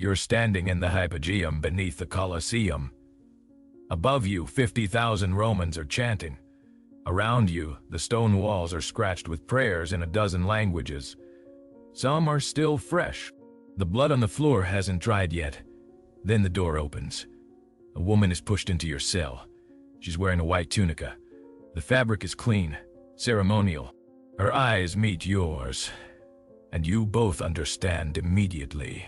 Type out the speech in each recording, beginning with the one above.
You're standing in the hypogeum beneath the Colosseum. Above you, 50,000 Romans are chanting. Around you, the stone walls are scratched with prayers in a dozen languages. Some are still fresh. The blood on the floor hasn't dried yet. Then the door opens. A woman is pushed into your cell. She's wearing a white tunica. The fabric is clean, ceremonial. Her eyes meet yours, and you both understand immediately.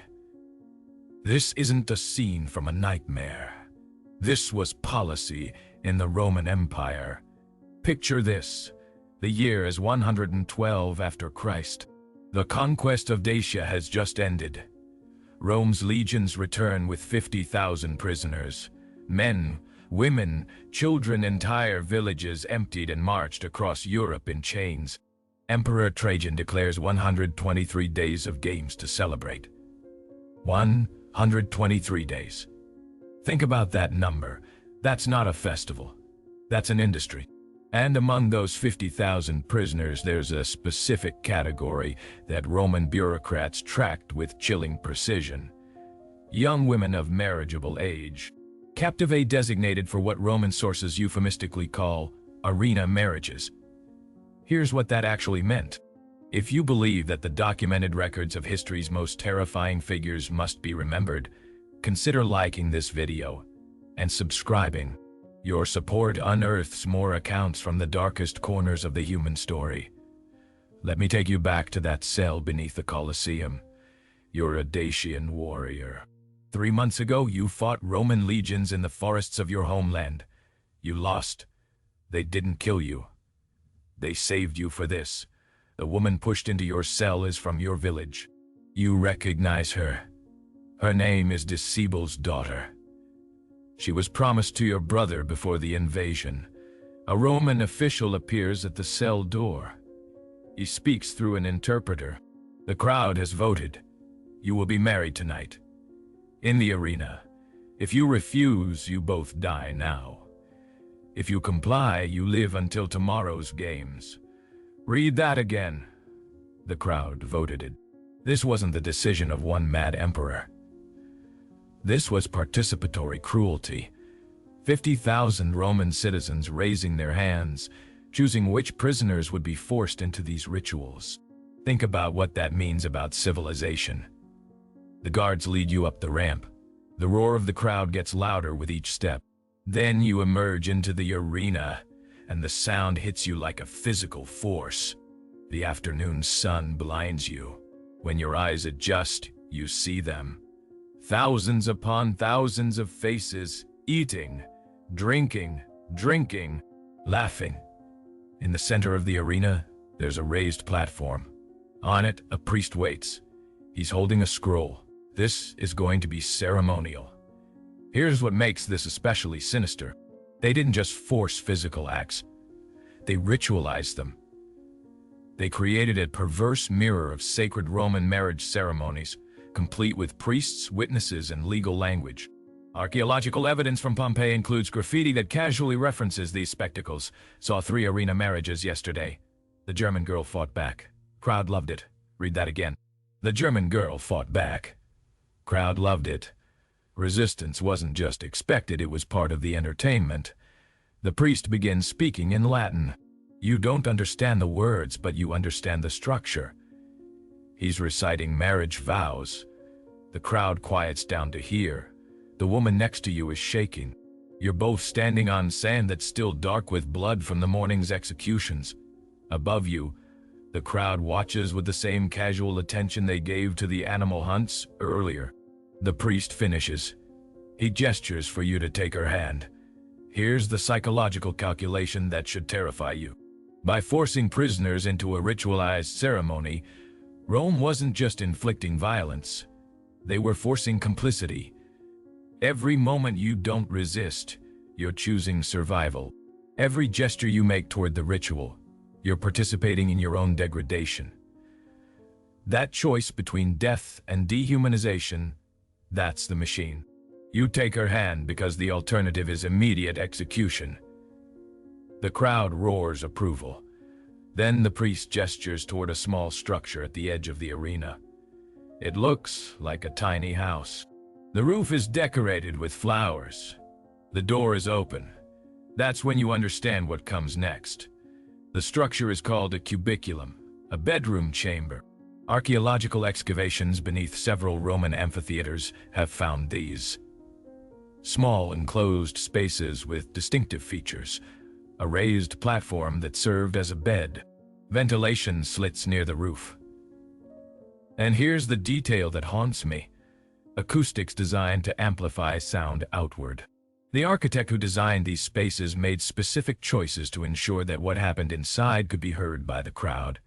This isn't a scene from a nightmare. This was policy in the Roman Empire. Picture this. The year is 112 after Christ. The conquest of Dacia has just ended. Rome's legions return with 50,000 prisoners. Men, women, children, entire villages emptied and marched across Europe in chains. Emperor Trajan declares 123 days of games to celebrate. 123 days. Think about that number. That's not a festival. That's an industry. And among those 50,000 prisoners, there's a specific category that Roman bureaucrats tracked with chilling precision. Young women of marriageable age. Captivate designated for what Roman sources euphemistically call arena marriages. Here's what that actually meant. If you believe that the documented records of history's most terrifying figures must be remembered, consider liking this video and subscribing. Your support unearths more accounts from the darkest corners of the human story. Let me take you back to that cell beneath the Colosseum. You're a Dacian warrior. 3 months ago, you fought Roman legions in the forests of your homeland. You lost. They didn't kill you. They saved you for this. The woman pushed into your cell is from your village. You recognize her. Her name is Discible's daughter. She was promised to your brother before the invasion. A Roman official appears at the cell door. He speaks through an interpreter. The crowd has voted. You will be married tonight. In the arena. If you refuse, you both die now. If you comply, you live until tomorrow's games. Read that again. The crowd voted it. This wasn't the decision of one mad emperor. This was participatory cruelty. 50,000 Roman citizens raising their hands, choosing which prisoners would be forced into these rituals. Think about what that means about civilization. The guards lead you up the ramp. The roar of the crowd gets louder with each step. Then you emerge into the arena, and the sound hits you like a physical force. The afternoon sun blinds you. When your eyes adjust, you see them. Thousands upon thousands of faces, eating, drinking, laughing. In the center of the arena, there's a raised platform. On it, a priest waits. He's holding a scroll. This is going to be ceremonial. Here's what makes this especially sinister. They didn't just force physical acts. They ritualized them. They created a perverse mirror of sacred Roman marriage ceremonies, complete with priests, witnesses, and legal language. Archaeological evidence from Pompeii includes graffiti that casually references these spectacles. Saw 3 arena marriages yesterday. The German girl fought back. Crowd loved it. Read that again. The German girl fought back. Crowd loved it. Resistance wasn't just expected, it was part of the entertainment. The priest begins speaking in Latin. You don't understand the words, but you understand the structure. He's reciting marriage vows. The crowd quiets down to hear. The woman next to you is shaking. You're both standing on sand that's still dark with blood from the morning's executions. Above you, the crowd watches with the same casual attention they gave to the animal hunts earlier. The priest finishes. He gestures for you to take her hand. Here's the psychological calculation that should terrify you. By forcing prisoners into a ritualized ceremony, Rome wasn't just inflicting violence. They were forcing complicity. Every moment you don't resist, you're choosing survival. Every gesture you make toward the ritual, you're participating in your own degradation. That choice between death and dehumanization, that's the machine. You take her hand because the alternative is immediate execution. The crowd roars approval. Then the priest gestures toward a small structure at the edge of the arena. It looks like a tiny house. The roof is decorated with flowers. The door is open. That's when you understand what comes next. The structure is called a cubiculum, a bedroom chamber. Archaeological excavations beneath several Roman amphitheaters have found these. Small enclosed spaces with distinctive features. A raised platform that served as a bed. Ventilation slits near the roof. And here's the detail that haunts me. Acoustics designed to amplify sound outward. The architect who designed these spaces made specific choices to ensure that what happened inside could be heard by the crowd.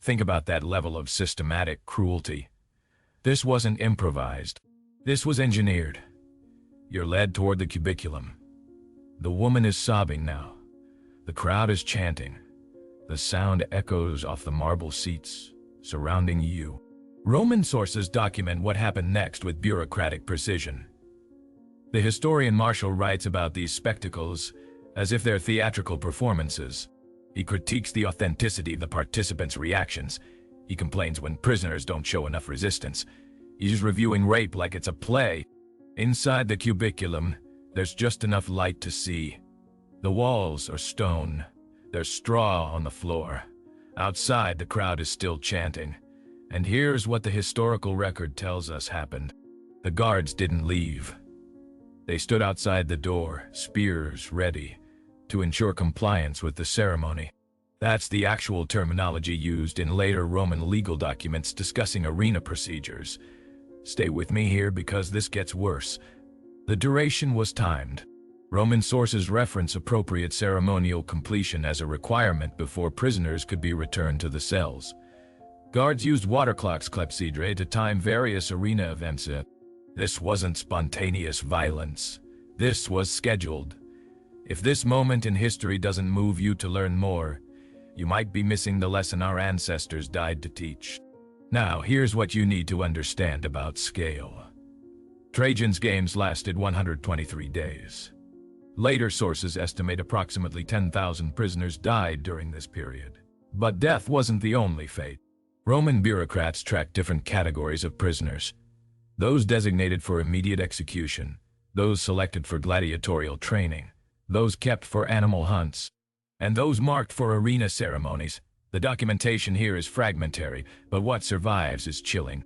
Think about that level of systematic cruelty. This wasn't improvised. This was engineered. You're led toward the cubiculum. The woman is sobbing now. The crowd is chanting. The sound echoes off the marble seats surrounding you. Roman sources document what happened next with bureaucratic precision. The historian Martial writes about these spectacles as if they're theatrical performances. He critiques the authenticity of the participants' reactions. He complains when prisoners don't show enough resistance. He's reviewing rape like it's a play. Inside the cubiculum, there's just enough light to see. The walls are stone. There's straw on the floor. Outside, the crowd is still chanting. And here's what the historical record tells us happened. The guards didn't leave. They stood outside the door, spears ready, to ensure compliance with the ceremony. That's the actual terminology used in later Roman legal documents discussing arena procedures. Stay with me here because this gets worse. The duration was timed. Roman sources reference appropriate ceremonial completion as a requirement before prisoners could be returned to the cells. Guards used water clocks clepsydre to time various arena events. This wasn't spontaneous violence. This was scheduled. If this moment in history doesn't move you to learn more, you might be missing the lesson our ancestors died to teach. Now, here's what you need to understand about scale. Trajan's games lasted 123 days. Later sources estimate approximately 10,000 prisoners died during this period. But death wasn't the only fate. Roman bureaucrats tracked different categories of prisoners. Those designated for immediate execution, those selected for gladiatorial training, those kept for animal hunts, and those marked for arena ceremonies. The documentation here is fragmentary, but what survives is chilling.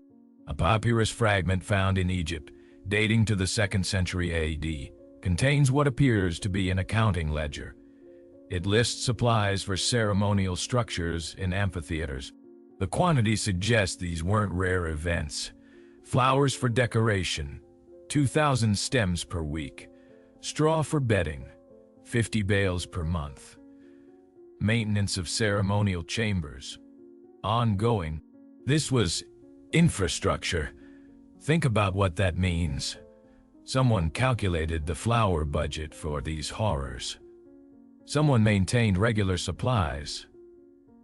A papyrus fragment found in Egypt, dating to the 2nd century AD, contains what appears to be an accounting ledger. It lists supplies for ceremonial structures in amphitheaters. The quantity suggests these weren't rare events. Flowers for decoration, 2,000 stems per week. Straw for bedding, 50 bales per month. Maintenance of ceremonial chambers, ongoing. This was infrastructure. Think about what that means. Someone calculated the flower budget for these horrors. Someone maintained regular supplies.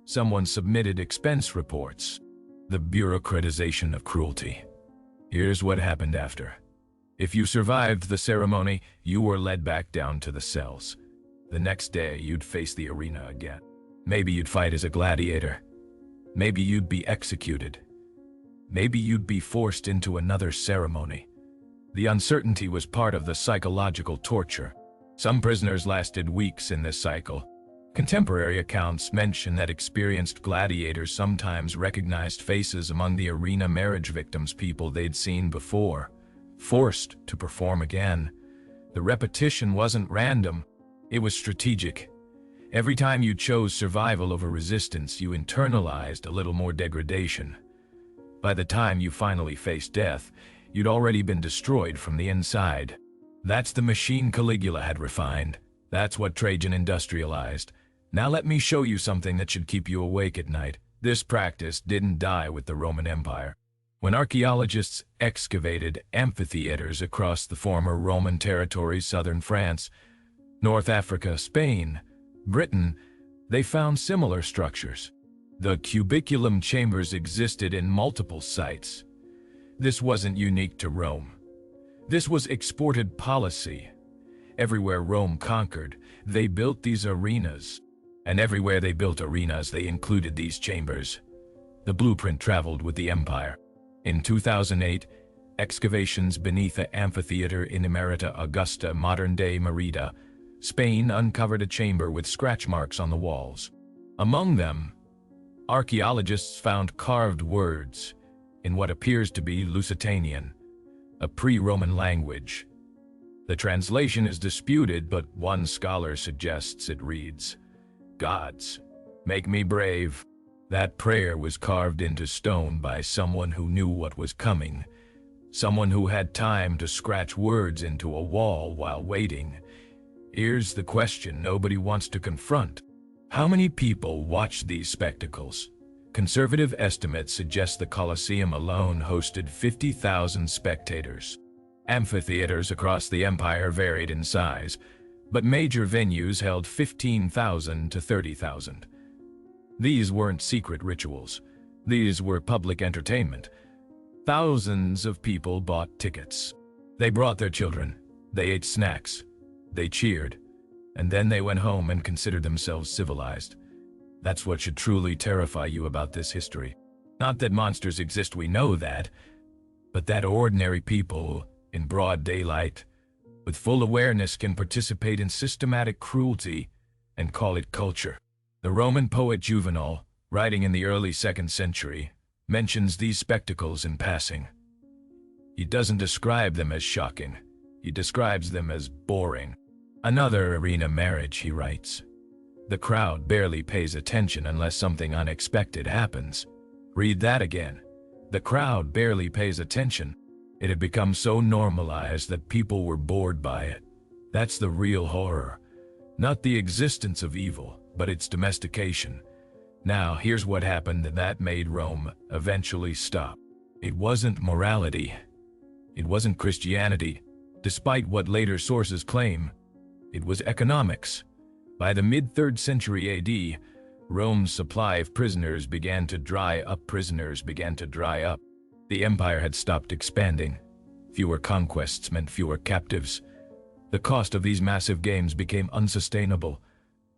Someone submitted expense reports. The bureaucratization of cruelty. Here's what happened after. If you survived the ceremony, you were led back down to the cells. The next day, you'd face the arena again. Maybe you'd fight as a gladiator. Maybe you'd be executed. Maybe you'd be forced into another ceremony. The uncertainty was part of the psychological torture. Some prisoners lasted weeks in this cycle. Contemporary accounts mention that experienced gladiators sometimes recognized faces among the arena marriage victims, people they'd seen before, forced to perform again. The repetition wasn't random, it was strategic. Every time you chose survival over resistance, you internalized a little more degradation. By the time you finally faced death, you'd already been destroyed from the inside. That's the machine Caligula had refined. That's what Trajan industrialized. Now let me show you something that should keep you awake at night. This practice didn't die with the Roman Empire. When archaeologists excavated amphitheaters across the former Roman territories, southern France, North Africa, Spain, Britain, they found similar structures. The cubiculum chambers existed in multiple sites. This wasn't unique to Rome. This was exported policy. Everywhere Rome conquered, they built these arenas. And everywhere they built arenas, they included these chambers. The blueprint traveled with the empire. In 2008, excavations beneath an amphitheater in Emerita Augusta, modern-day Merida, Spain, uncovered a chamber with scratch marks on the walls. Among them, archaeologists found carved words in what appears to be Lusitanian, a pre-Roman language. The translation is disputed, but one scholar suggests it reads, "Gods, make me brave." That prayer was carved into stone by someone who knew what was coming, someone who had time to scratch words into a wall while waiting. Here's the question nobody wants to confront. How many people watched these spectacles? Conservative estimates suggest the Colosseum alone hosted 50,000 spectators. Amphitheaters across the empire varied in size, but major venues held 15,000 to 30,000. These weren't secret rituals. These were public entertainment. Thousands of people bought tickets. They brought their children. They ate snacks. They cheered. And then they went home and considered themselves civilized. That's what should truly terrify you about this history. Not that monsters exist, we know that, but that ordinary people, in broad daylight, with full awareness, can participate in systematic cruelty and call it culture. The Roman poet Juvenal, writing in the early 2nd century, mentions these spectacles in passing. He doesn't describe them as shocking. He describes them as boring. Another arena marriage, he writes. The crowd barely pays attention unless something unexpected happens. Read that again. The crowd barely pays attention. It had become so normalized that people were bored by it. That's the real horror. Not the existence of evil, but its domestication. Now, here's what happened that made Rome eventually stop. It wasn't morality. It wasn't Christianity, despite what later sources claim. It was economics. By the mid-3rd century AD, Rome's supply of prisoners began to dry up. The empire had stopped expanding. Fewer conquests meant fewer captives. The cost of these massive games became unsustainable.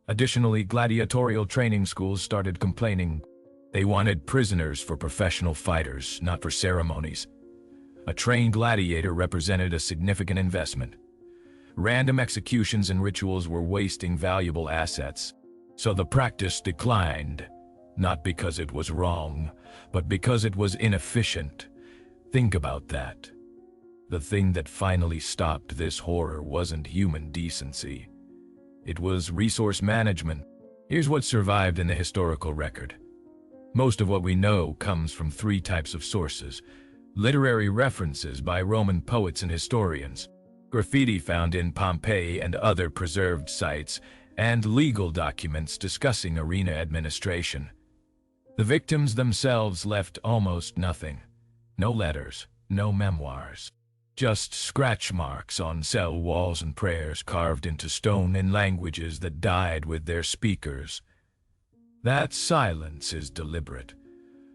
Additionally, gladiatorial training schools started complaining. They wanted prisoners for professional fighters, not for ceremonies. A trained gladiator represented a significant investment. Random executions and rituals were wasting valuable assets. So the practice declined, not because it was wrong, but because it was inefficient. Think about that. The thing that finally stopped this horror wasn't human decency. It was resource management. Here's what survived in the historical record. Most of what we know comes from 3 types of sources: literary references by Roman poets and historians, graffiti found in Pompeii and other preserved sites, and legal documents discussing arena administration. The victims themselves left almost nothing. No letters, no memoirs. Just scratch marks on cell walls and prayers carved into stone in languages that died with their speakers. That silence is deliberate.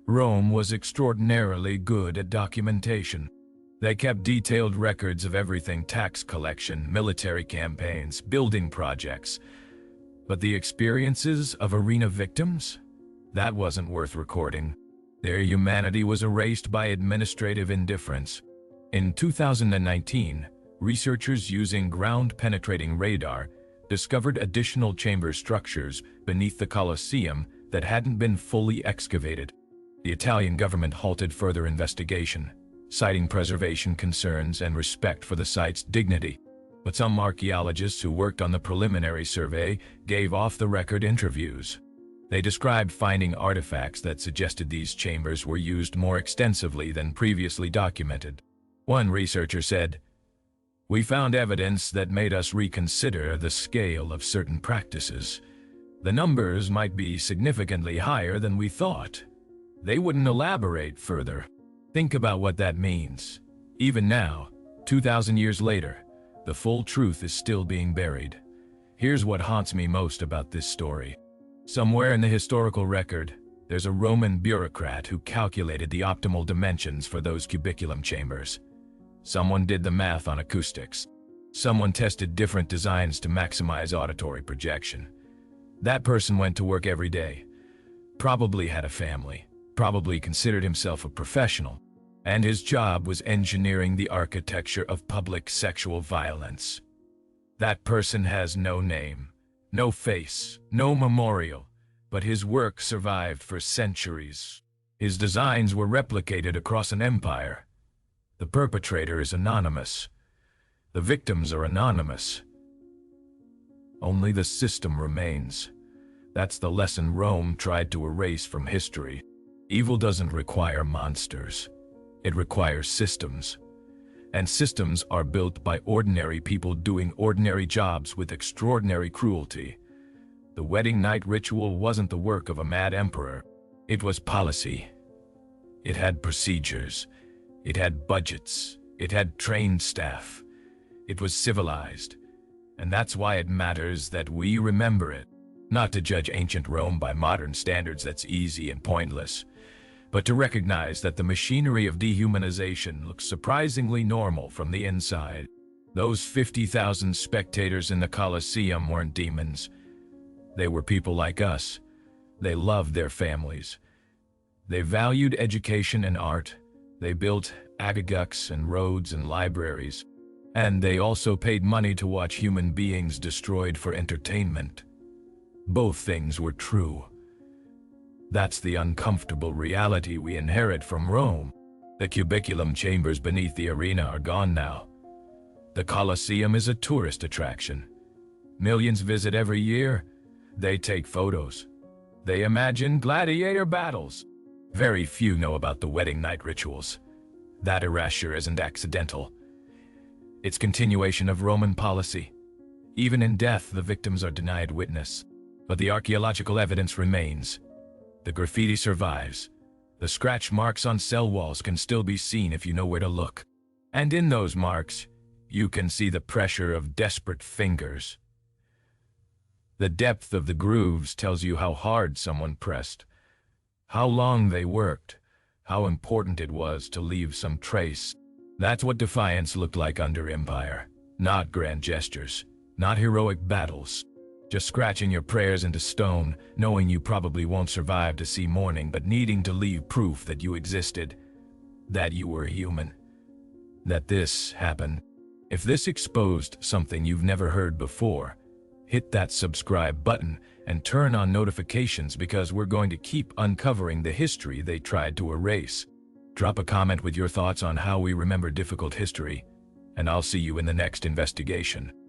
Rome was extraordinarily good at documentation. They kept detailed records of everything: tax collection, military campaigns, building projects. But the experiences of arena victims? That wasn't worth recording. Their humanity was erased by administrative indifference. In 2019, researchers using ground-penetrating radar discovered additional chamber structures beneath the Colosseum that hadn't been fully excavated. The Italian government halted further investigation, citing preservation concerns and respect for the site's dignity. But some archaeologists who worked on the preliminary survey gave off-the-record interviews. They described finding artifacts that suggested these chambers were used more extensively than previously documented. One researcher said, "We found evidence that made us reconsider the scale of certain practices. The numbers might be significantly higher than we thought." They wouldn't elaborate further. Think about what that means. Even now, 2,000 years later, the full truth is still being buried. Here's what haunts me most about this story. Somewhere in the historical record, there's a Roman bureaucrat who calculated the optimal dimensions for those cubiculum chambers. Someone did the math on acoustics. Someone tested different designs to maximize auditory projection. That person went to work every day, probably had a family, probably considered himself a professional, and his job was engineering the architecture of public sexual violence. That person has no name, no face, no memorial, but his work survived for centuries. His designs were replicated across an empire. The perpetrator is anonymous. The victims are anonymous. Only the system remains. That's the lesson Rome tried to erase from history. Evil doesn't require monsters. It requires systems. And systems are built by ordinary people doing ordinary jobs with extraordinary cruelty. The wedding night ritual wasn't the work of a mad emperor. It was policy. It had procedures. It had budgets. It had trained staff. It was civilized. And that's why it matters that we remember it. Not to judge ancient Rome by modern standards, that's easy and pointless, but to recognize that the machinery of dehumanization looks surprisingly normal from the inside. Those 50,000 spectators in the Colosseum weren't demons. They were people like us. They loved their families. They valued education and art. They built aqueducts and roads and libraries. And they also paid money to watch human beings destroyed for entertainment. Both things were true. That's the uncomfortable reality we inherit from Rome. The cubiculum chambers beneath the arena are gone now. The Colosseum is a tourist attraction. Millions visit every year. They take photos. They imagine gladiator battles. Very few know about the wedding night rituals. That erasure isn't accidental. It's continuation of Roman policy. Even in death, the victims are denied witness. But the archaeological evidence remains. The graffiti survives. The scratch marks on cell walls can still be seen if you know where to look. And in those marks, you can see the pressure of desperate fingers. The depth of the grooves tells you how hard someone pressed, how long they worked, how important it was to leave some trace. That's what defiance looked like under Empire. Not grand gestures, not heroic battles. Just scratching your prayers into stone, knowing you probably won't survive to see morning, but needing to leave proof that you existed, that you were human, that this happened. If this exposed something you've never heard before, hit that subscribe button and turn on notifications, because we're going to keep uncovering the history they tried to erase. Drop a comment with your thoughts on how we remember difficult history, and I'll see you in the next investigation.